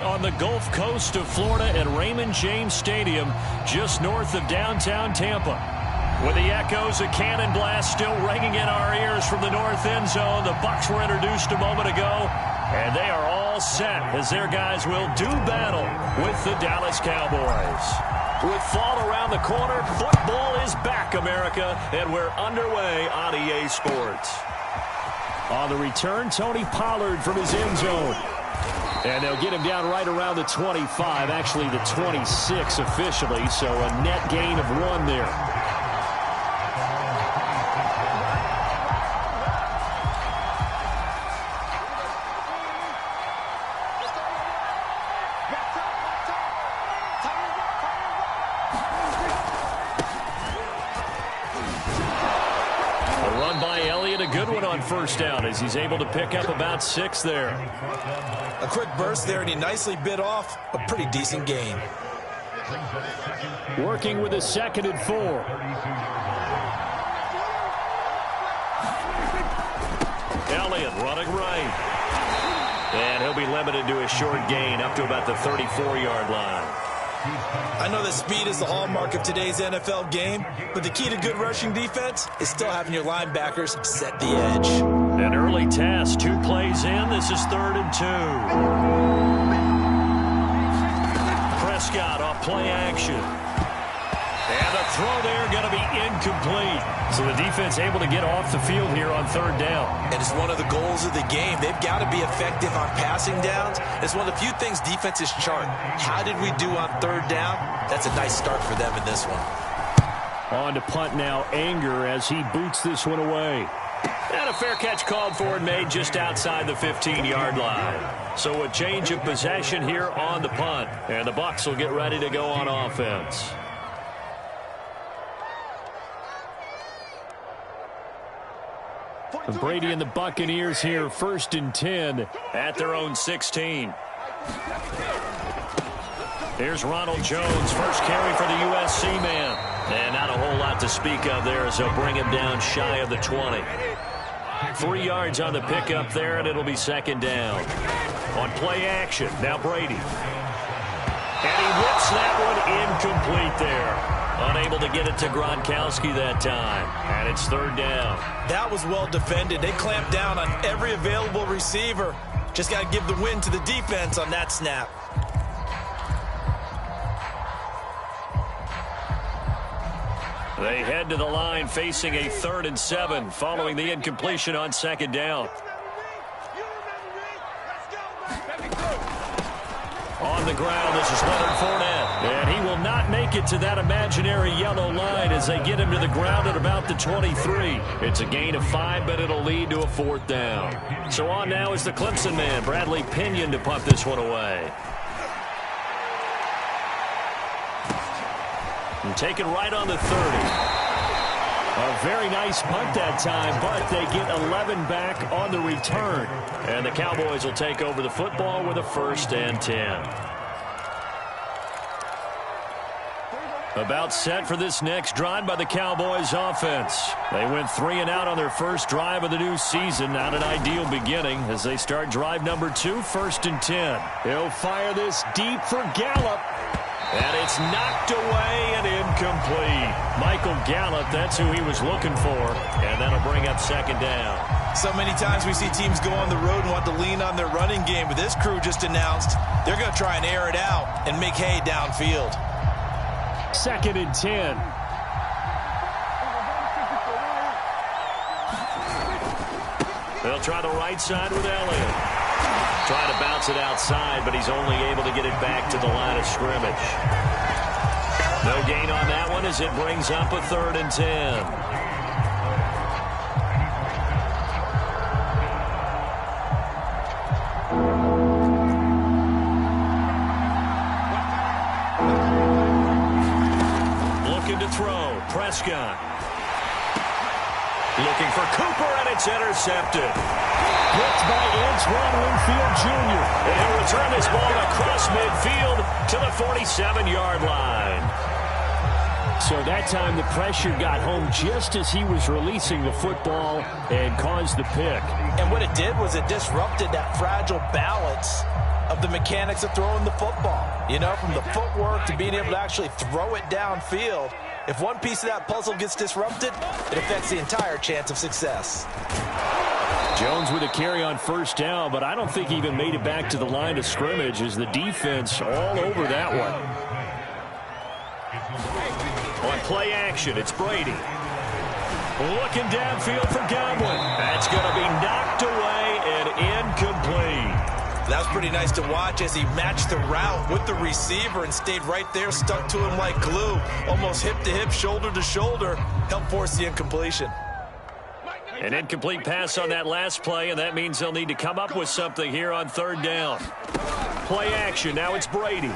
on the Gulf Coast of Florida at Raymond James Stadium, just north of downtown Tampa. With the echoes of cannon blast still ringing in our ears from the north end zone, the Bucs were introduced a moment ago, and they are all set as their guys will do battle with the Dallas Cowboys. With fall around the corner, football is back, America, and we're underway on EA Sports. On the return, Tony Pollard from his end zone. And they'll get him down right around the 25, actually the 26 officially, so a net gain of 1 there. First down as he's able to pick up about 6 there. A quick burst there, and he nicely bit off a pretty decent gain. Working with a 2nd and 4. Elliott running right. And he'll be limited to a short gain up to about the 34-yard line. I know that speed is the hallmark of today's NFL game, but the key to good rushing defense is still having your linebackers set the edge. An early test, 2 plays in. This is 3rd and 2. Prescott off play action. And the throw there going to be incomplete. So the defense able to get off the field here on 3rd down. And it's one of the goals of the game. They've got to be effective on passing downs. It's one of the few things defenses chart. How did we do on 3rd down? That's a nice start for them in this one. On to punt now, Anger as he boots this one away. And a fair catch called for and made just outside the 15-yard line. So a change of possession here on the punt. And the Bucs will get ready to go on offense. Brady and the Buccaneers here, 1st and 10 at their own 16. Here's Ronald Jones, first carry for the USC man. And not a whole lot to speak of there as they'll bring him down shy of the 20. 3 yards on the pickup there, and it'll be 2nd down. On play action, now Brady. And he whips that one incomplete there. Unable to get it to Gronkowski that time. And it's 3rd down. That was well defended. They clamped down on every available receiver. Just got to give the win to the defense on that snap. They head to the line facing a 3rd and 7 following the incompletion on 2nd down. On the ground, this is Leonard Fournette. And he will not make it to that imaginary yellow line as they get him to the ground at about the 23. It's a gain of 5, but it'll lead to a 4th down. So on now is the Clemson man, Bradley Pinion, to punt this one away. And taken right on the 30. A very nice punt that time, but they get 11 back on the return. And the Cowboys will take over the football with a 1st and 10. About set for this next drive by the Cowboys offense. They went 3 and out on their first drive of the new season. Not an ideal beginning as they start drive number 2, 1st and 10. He'll fire this deep for Gallup. And it's knocked away and incomplete. Michael Gallup, that's who he was looking for. And that'll bring up 2nd down. So many times we see teams go on the road and want to lean on their running game. But this crew just announced they're going to try and air it out and make hay downfield. 2nd and 10. They'll try the right side with Elliott. Trying to bounce it outside, but he's only able to get it back to the line of scrimmage. No gain on that one as it brings up a 3rd and 10. Looking to throw. Prescott. Looking for Cooper, and it's intercepted. Picked by Antoine Winfield Jr. And he'll return this ball across midfield to the 47-yard line. So that time the pressure got home just as he was releasing the football and caused the pick. And what it did was it disrupted that fragile balance of the mechanics of throwing the football. You know, from the footwork to being able to actually throw it downfield. If one piece of that puzzle gets disrupted, it affects the entire chance of success. Jones with a carry on first down, but I don't think he even made it back to the line of scrimmage as the defense all over that one. On play action, it's Brady. Looking downfield for Godwin. That's going to be knocked away and incomplete. That was pretty nice to watch as he matched the route with the receiver and stayed right there, stuck to him like glue, almost hip to hip, shoulder to shoulder, helped force the incompletion. An incomplete pass on that last play, and that means they'll need to come up with something here on third down. Play action, now it's Brady.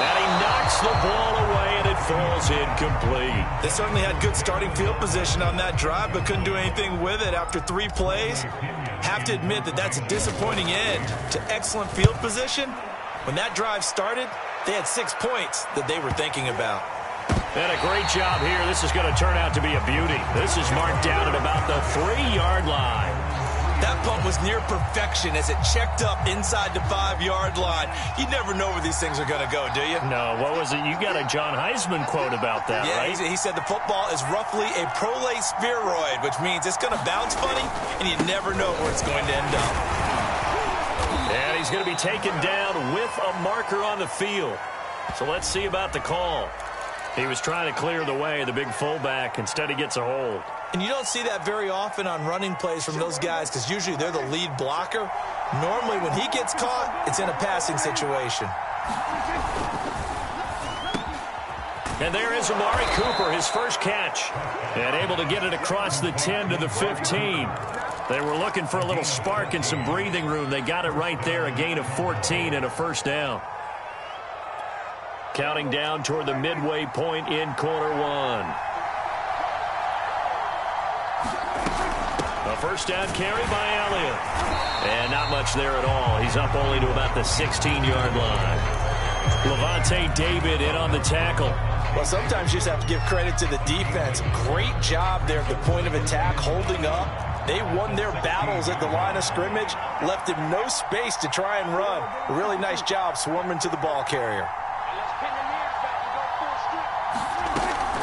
And he knocks the ball away, and it falls incomplete. They certainly had good starting field position on that drive, but couldn't do anything with it after 3 plays. Have to admit that that's a disappointing end to excellent field position. When that drive started, they had 6 points that they were thinking about. And a great job here. This is going to turn out to be a beauty. This is marked down at about the 3-yard line. That punt was near perfection as it checked up inside the 5-yard line. You never know where these things are going to go, do you? No, what was it? You got a John Heisman quote about that, right? Yeah, he said the football is roughly a prolate spheroid, which means it's going to bounce funny, and you never know where it's going to end up. And he's going to be taken down with a marker on the field. So let's see about the call. He was trying to clear the way, the big fullback. Instead, he gets a hold. And you don't see that very often on running plays from those guys because usually they're the lead blocker. Normally, when he gets caught, it's in a passing situation. And there is Amari Cooper, his first catch. And able to get it across the 10 to the 15. They were looking for a little spark and some breathing room. They got it right there, a gain of 14 and a first down. Counting down toward the midway point in quarter one. A first down carry by Elliott. And not much there at all. He's up only to about the 16-yard line. Levante David in on the tackle. Well, sometimes you just have to give credit to the defense. Great job there at the point of attack, holding up. They won their battles at the line of scrimmage, left him no space to try and run. A really nice job swarming to the ball carrier.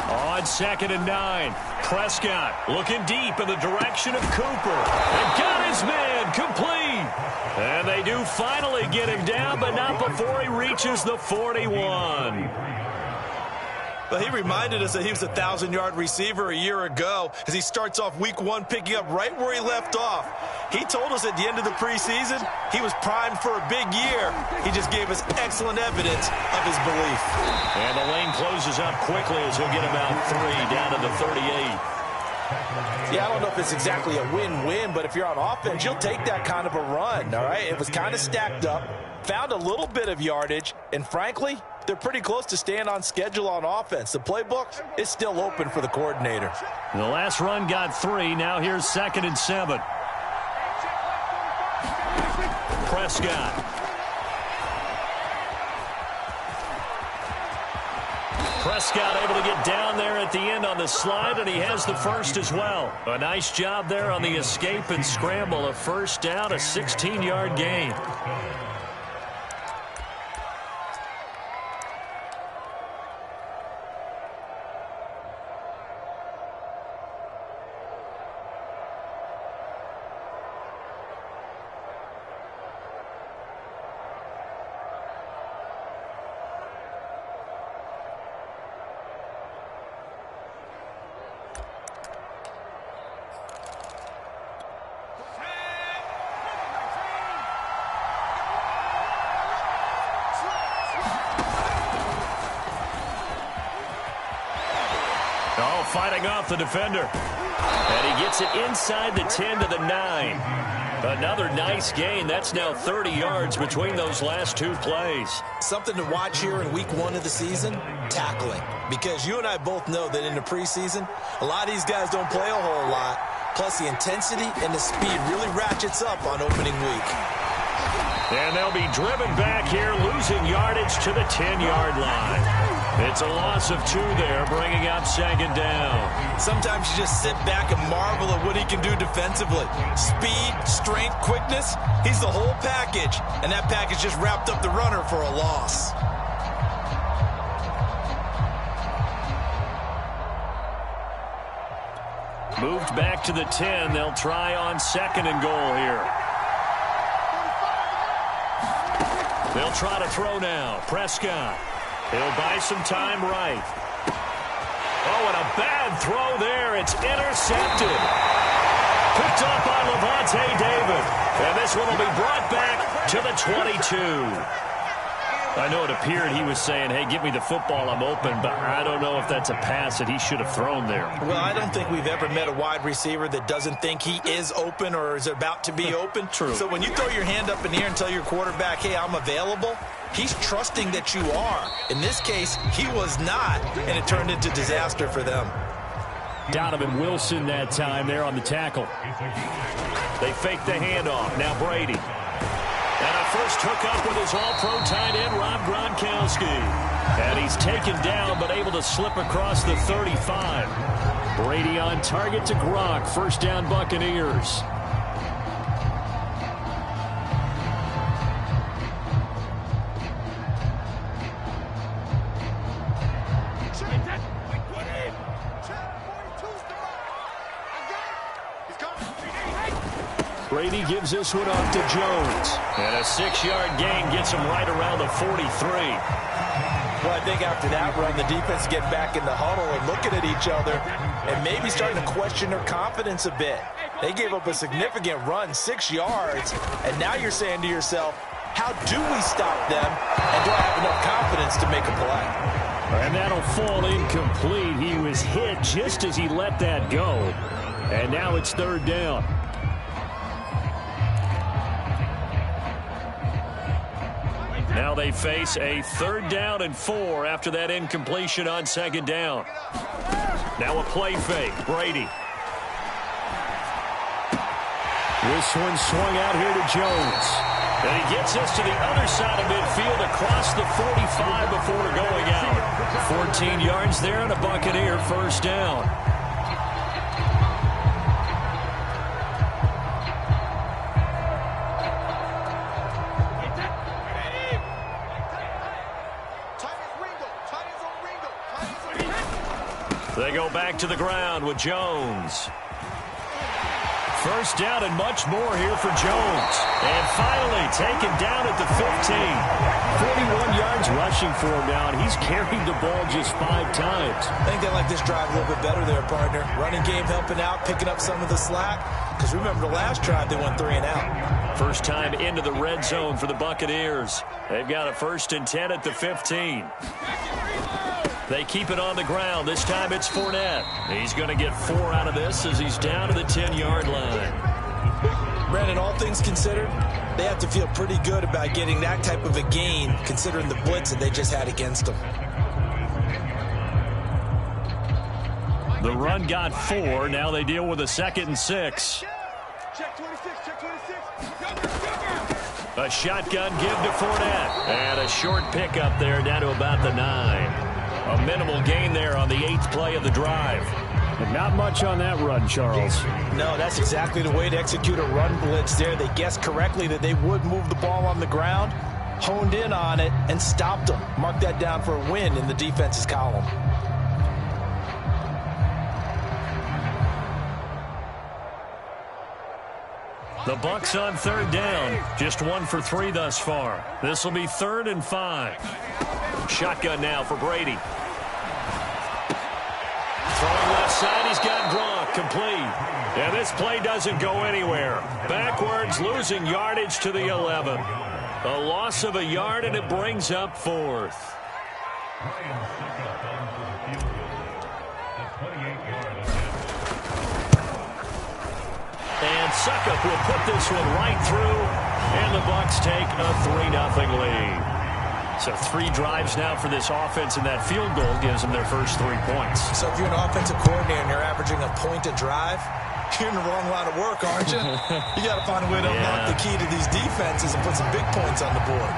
On 2nd and 9, Prescott looking deep in the direction of Cooper. And got his man complete. And they do finally get him down, but not before he reaches the 41. Well, he reminded us that he was a 1,000-yard receiver a year ago as he starts off week 1 picking up right where he left off. He told us at the end of the preseason he was primed for a big year. He just gave us excellent evidence of his belief. And the lane closes up quickly as he'll get about 3 down to the 38. Yeah, I don't know if it's exactly a win-win, but if you're on offense, you'll take that kind of a run, all right? It was kind of stacked up, found a little bit of yardage, and frankly, they're pretty close to staying on schedule on offense. The playbook is still open for the coordinator. The last run got 3. Now here's 2nd and 7. Prescott. Prescott able to get down there at the end on the slide, and he has the first as well. A nice job there on the escape and scramble. A first down, a 16-yard gain. Fighting off the defender. And he gets it inside the 10 to the 9. Another nice gain. That's now 30 yards between those last 2 plays. Something to watch here in week 1 of the season, tackling. Because you and I both know that in the preseason, a lot of these guys don't play a whole lot. Plus the intensity and the speed really ratchets up on opening week. And they'll be driven back here, losing yardage to the 10-yard line. It's a loss of 2 there, bringing up 2nd down. Sometimes you just sit back and marvel at what he can do defensively. Speed, strength, quickness, he's the whole package. And that package just wrapped up the runner for a loss. Moved back to the 10. They'll try on 2nd and goal here. They'll try to throw now. Prescott. He'll buy some time right. Oh, and a bad throw there. It's intercepted. Picked up by Levante David. And this one will be brought back to the 22. I know it appeared he was saying, hey, give me the football, I'm open, but I don't know if that's a pass that he should have thrown there. Well, I don't think we've ever met a wide receiver that doesn't think he is open or is about to be open. True. So when you throw your hand up in the air and tell your quarterback, hey, I'm available, he's trusting that you are. In this case, he was not, and it turned into disaster for them. Donovan Wilson that time there on the tackle. They fake the handoff. Now Brady. And a first hookup with his all-pro tight end, Rob Gronkowski. And he's taken down, but able to slip across the 35. Brady on target to Gronk. First down, Buccaneers. Brady gives this one off to Jones. And a 6-yard gain gets him right around the 43. Well, I think after that run, the defense get back in the huddle and looking at each other and maybe starting to question their confidence a bit. They gave up a significant run, 6 yards, and now you're saying to yourself, how do we stop them, and do I have enough confidence to make a play? And that'll fall incomplete. He was hit just as he let that go. And now it's 3rd down. Now they face a 3rd down and 4 after that incompletion on 2nd down. Now a play fake. Brady. This one swung out here to Jones. And he gets us to the other side of midfield across the 45 before going out. 14 yards there and a Buccaneer first down. They go back to the ground with Jones. First down and much more here for Jones. And finally taken down at the 15. 41 yards rushing for him now, and he's carried the ball just 5 times. I think they like this drive a little bit better there, partner. Running game helping out, picking up some of the slack. Because remember the last drive, they went 3 and out. First time into the red zone for the Buccaneers. They've got a 1st and 10 at the 15. They keep it on the ground. This time it's Fournette. He's going to get 4 out of this as he's down to the 10-yard line. Brandon, all things considered, they have to feel pretty good about getting that type of a gain considering the blitz that they just had against them. The run got 4. Now they deal with a 2nd and 6. Check 26, check 26. A shotgun give to Fournette. And a short pickup there down to about the 9. A minimal gain there on the 8th play of the drive. And not much on that run, Charles. No, that's exactly the way to execute a run blitz there. They guessed correctly that they would move the ball on the ground, honed in on it, and stopped them. Mark that down for a win in the defense's column. The Bucs on 3rd down. Just 1 for 3 thus far. This will be 3rd and 5. Shotgun now for Brady. Throwing left side, he's got Gronk, complete. And this play doesn't go anywhere. Backwards, losing yardage to the 11. A loss of a yard, and it brings up 4th. And Suckup will put this one right through, and the Bucs take a 3-0 lead. So 3 drives now for this offense, and that field goal gives them their first 3 points. So if you're an offensive coordinator and you're averaging a point a drive, you're in the wrong line of work, aren't you? You got to find a way to unlock the key to these defenses and put some big points on the board.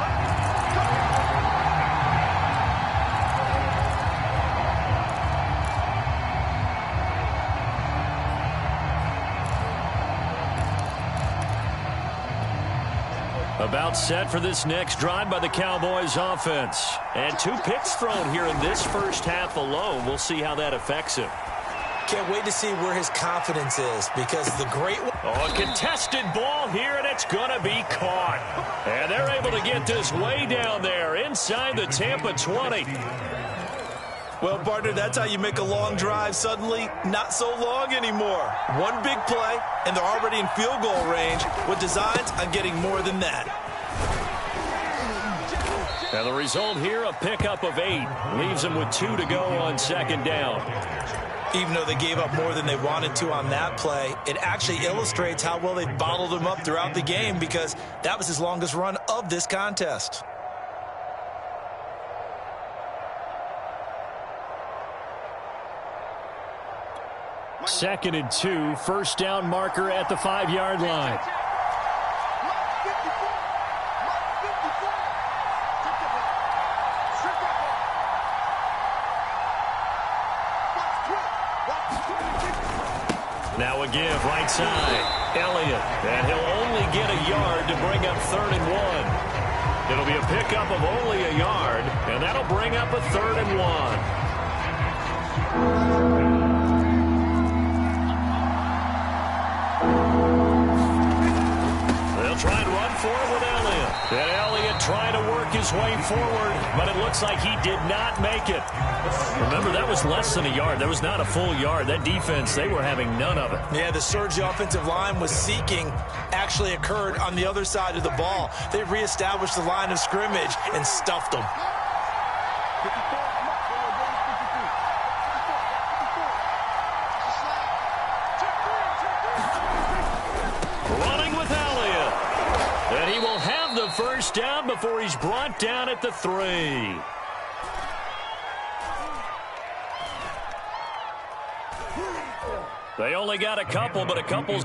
About set for this next drive by the Cowboys offense. And 2 picks thrown here in this first half alone. We'll see how that affects him. Can't wait to see where his confidence is because the great... Oh, a contested ball here, and it's going to be caught. And they're able to get this way down there inside the Tampa 20. Well, partner, that's how you make a long drive suddenly not so long anymore. One big play, and they're already in field goal range with designs on getting more than that. And the result here, a pickup of 8. Leaves them with 2 to go on second down. Even though they gave up more than they wanted to on that play, it actually illustrates how well they've bottled him up throughout the game because that was his longest run of this contest. Second and 2, first down marker at the 5-yard line. Now a give right side. Elliott, and he'll only get a yard to bring up 3rd and 1. It'll be a pickup of only a yard, and that'll bring up a 3rd and 1. Try and run for it with Elliott. And Elliott trying to work his way forward, but it looks like he did not make it. Remember, that was less than a yard. That was not a full yard. That defense, they were having none of it. Yeah, the surge the offensive line was seeking actually occurred on the other side of the ball. They reestablished the line of scrimmage and stuffed them. First down before he's brought down at the 3. They only got a couple, but a couple.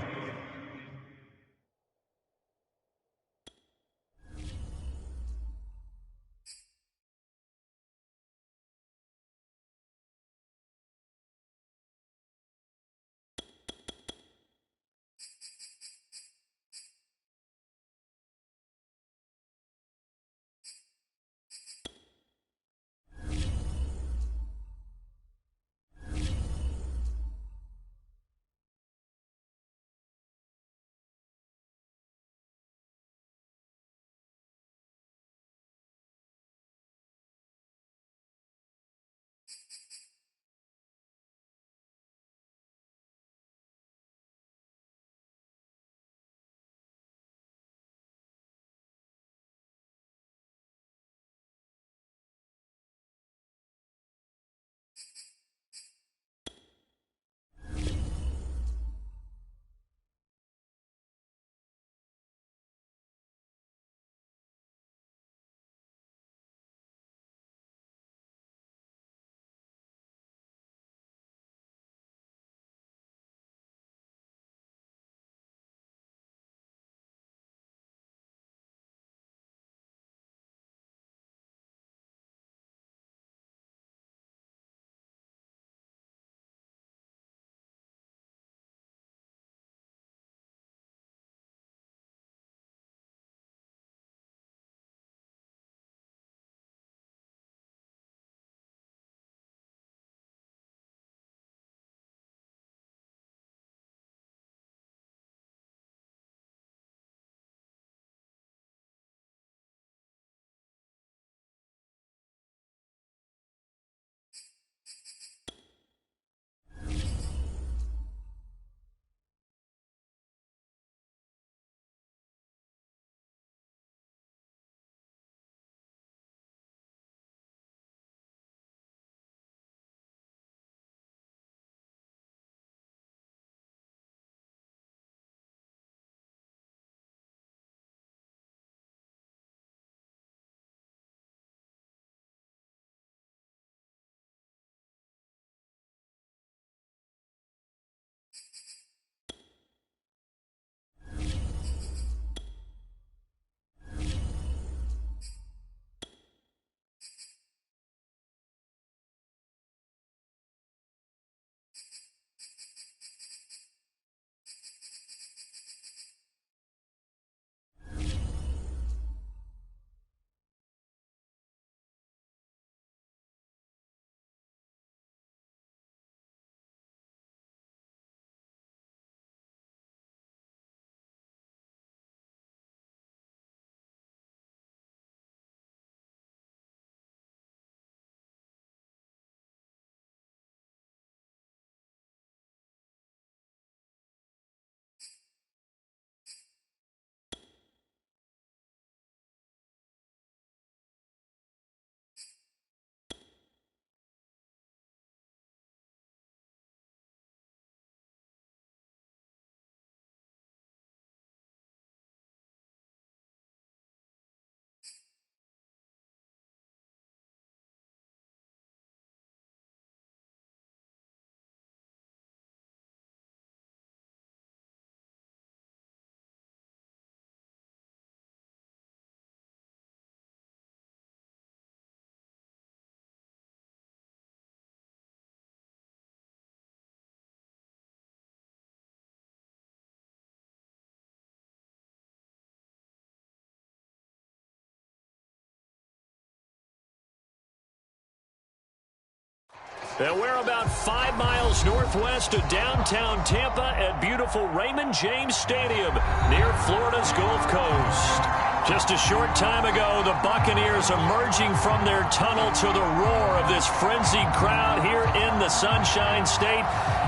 And we're about 5 miles northwest of downtown Tampa at beautiful Raymond James Stadium near Florida's Gulf Coast. Just a short time ago, the Buccaneers emerging from their tunnel to the roar of this frenzied crowd here in the Sunshine State.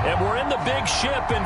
And we're in the big ship in...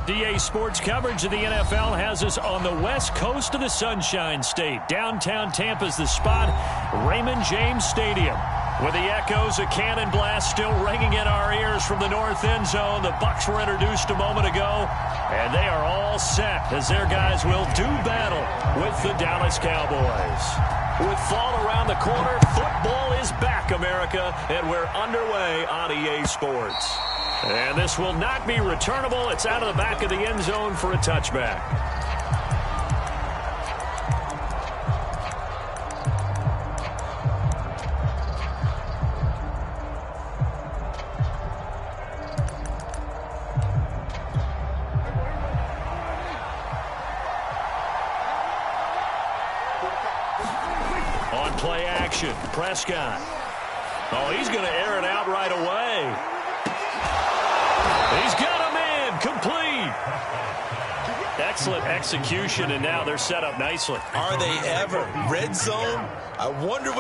DA Sports coverage of the NFL has us on the west coast of the Sunshine State. Downtown Tampa's the spot, Raymond James Stadium. With the echoes of cannon blast still ringing in our ears from the north end zone, the Bucs were introduced a moment ago, and they are all set as their guys will do battle with the Dallas Cowboys. With fall around the corner, football is back, America, and we're underway on EA Sports. And this will not be returnable. It's out of the back of the end zone for a touchback. On play action, Prescott. Oh, he's going to air it out right away. He's got him in, complete. Excellent execution, and now they're set up nicely. Are they ever? Red zone? I wonder what